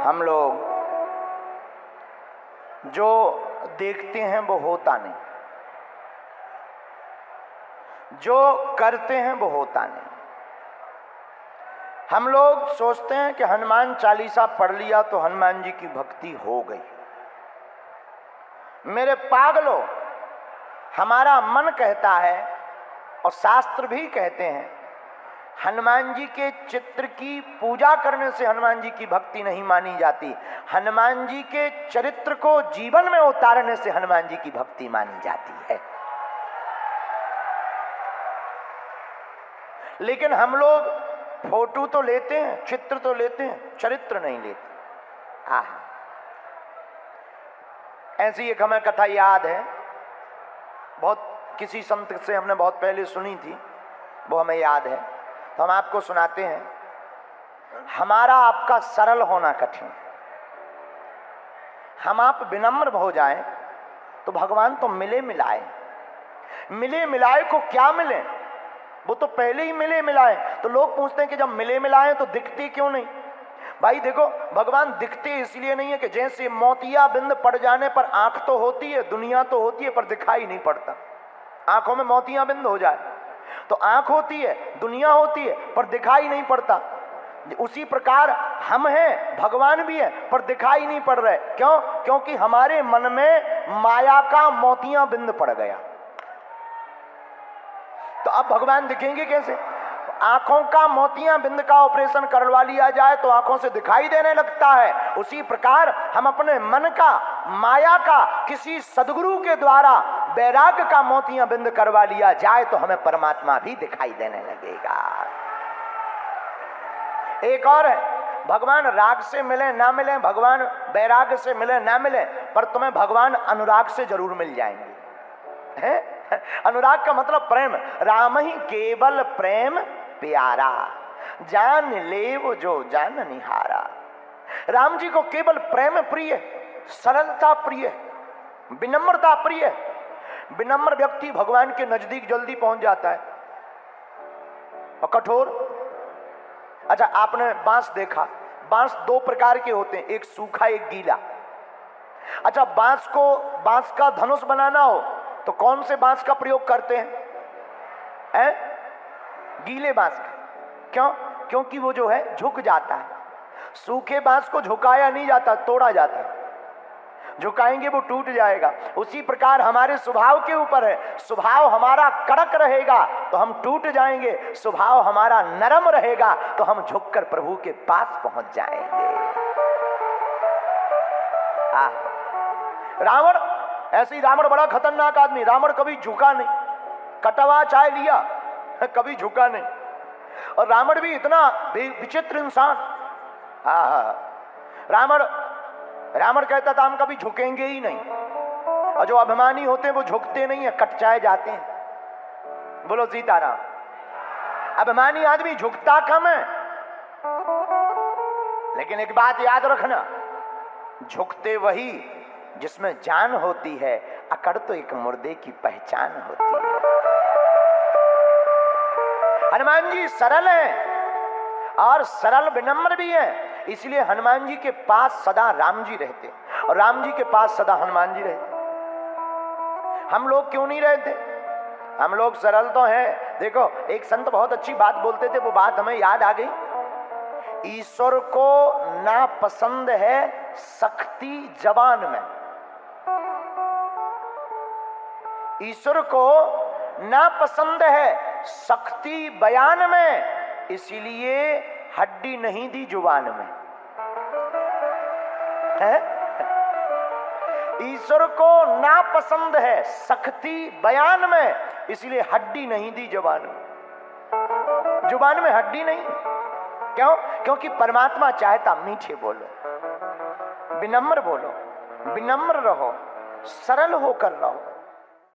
हम लोग जो देखते हैं वो होता नहीं, जो करते हैं वो होता नहीं। हम लोग सोचते हैं कि हनुमान चालीसा पढ़ लिया तो हनुमान जी की भक्ति हो गई। मेरे पागलों, हमारा मन कहता है और शास्त्र भी कहते हैं, हनुमान जी के चित्र की पूजा करने से हनुमान जी की भक्ति नहीं मानी जाती, हनुमान जी के चरित्र को जीवन में उतारने से हनुमान जी की भक्ति मानी जाती है। लेकिन हम लोग फोटो तो लेते हैं, चित्र तो लेते हैं, चरित्र नहीं लेते। आह, ऐसी एक हमें कथा याद है, बहुत किसी संत से हमने बहुत पहले सुनी थी, वो हमें याद है, तो हम आपको सुनाते हैं। हमारा आपका सरल होना कठिन, हम आप विनम्र हो जाएं तो भगवान तो मिले मिलाए। मिले मिलाए को क्या मिले, वो तो पहले ही मिले मिलाए। तो लोग पूछते हैं कि जब मिले मिलाए तो दिखते क्यों नहीं। भाई देखो, भगवान दिखते इसलिए नहीं है कि जैसे मोतिया बिंद पड़ जाने पर आंख तो होती है, दुनिया तो होती है, पर दिखाई नहीं पड़ता। आंखों में मोतिया बिंद हो जाए तो आंख होती है, दुनिया होती है, पर दिखाई नहीं पड़ता। उसी प्रकार हम हैं, भगवान भी है, पर दिखाई नहीं पड़ रहे। क्यों? क्योंकि हमारे मन में माया का मोतिया बिंद पड़ गया। तो अब भगवान दिखेंगे कैसे? आंखों का मोतिया बिंद का ऑपरेशन करवा लिया जाए तो आंखों से दिखाई देने लगता है। उसी प्रकार हम अपने मन का, माया का किसी सदगुरु के द्वारा वैराग्य का मोतिया बिंद करवा लिया जाए तो हमें परमात्मा भी दिखाई देने लगेगा। एक और है, भगवान राग से मिले ना मिले, भगवान वैराग्य से मिले ना मिले, पर तुम्हें भगवान अनुराग से जरूर मिल जाएंगे। हैं? अनुराग का मतलब प्रेम। राम ही केवल प्रेम प्यारा, जान ले वो जो जान निहारा। राम जी को केवल प्रेम प्रिय, सरलता प्रिय, विनम्रता प्रिय। विनम्र व्यक्ति भगवान के नजदीक जल्दी पहुंच जाता है। और कठोर, अच्छा आपने बांस देखा, बांस दो प्रकार के होते हैं, एक सूखा एक गीला। अच्छा बांस का धनुष बनाना हो तो कौन से बांस का प्रयोग करते हैं? गीले बांस का। क्यों? क्योंकि वो जो है झुक जाता है। सूखे बांस को झुकाया नहीं जाता, तोड़ा जाता है। झुकाएंगे वो टूट जाएगा। उसी प्रकार हमारे स्वभाव के ऊपर है। स्वभाव हमारा कड़क रहेगा तो हम टूट जाएंगे, स्वभाव हमारा नरम रहेगा तो हम झुककर प्रभु के पास पहुंच जाएंगे। रावण, ऐसे ही रावण बड़ा खतरनाक आदमी। रावण कभी झुका नहीं, कटवा चाय लिया, कभी झुका नहीं। और रावण भी इतना विचित्र इंसान। रावण कहता था हम कभी झुकेंगे ही नहीं। और जो अभिमानी होते हैं वो झुकते नहीं है, कटचाए जाते हैं। बोलो सीताराम। अभिमानी आदमी झुकता कम है, लेकिन एक बात याद रखना, झुकते वही जिसमें जान होती है, अकड़ तो एक मुर्दे की पहचान होती है। हनुमान जी सरल हैं और सरल विनम्र भी हैं, इसलिए हनुमान जी के पास सदा राम जी रहते और राम जी के पास सदा हनुमान जी रहते। हम लोग क्यों नहीं रहते? हम लोग सरल तो हैं। देखो, एक संत बहुत अच्छी बात बोलते थे, वो बात हमें याद आ गई। ईश्वर को नापसंद है सख्ती जबान में, ईश्वर को नापसंद है सख्ती बयान में, इसीलिए हड्डी नहीं दी जुबान में। है? ईश्वर को नापसंद है सख्ती बयान में, इसलिए हड्डी नहीं दी जुबान में। जुबान में हड्डी नहीं। क्यों? क्योंकि परमात्मा चाहता मीठे बोलो, विनम्र बोलो, विनम्र रहो, सरल होकर रहो।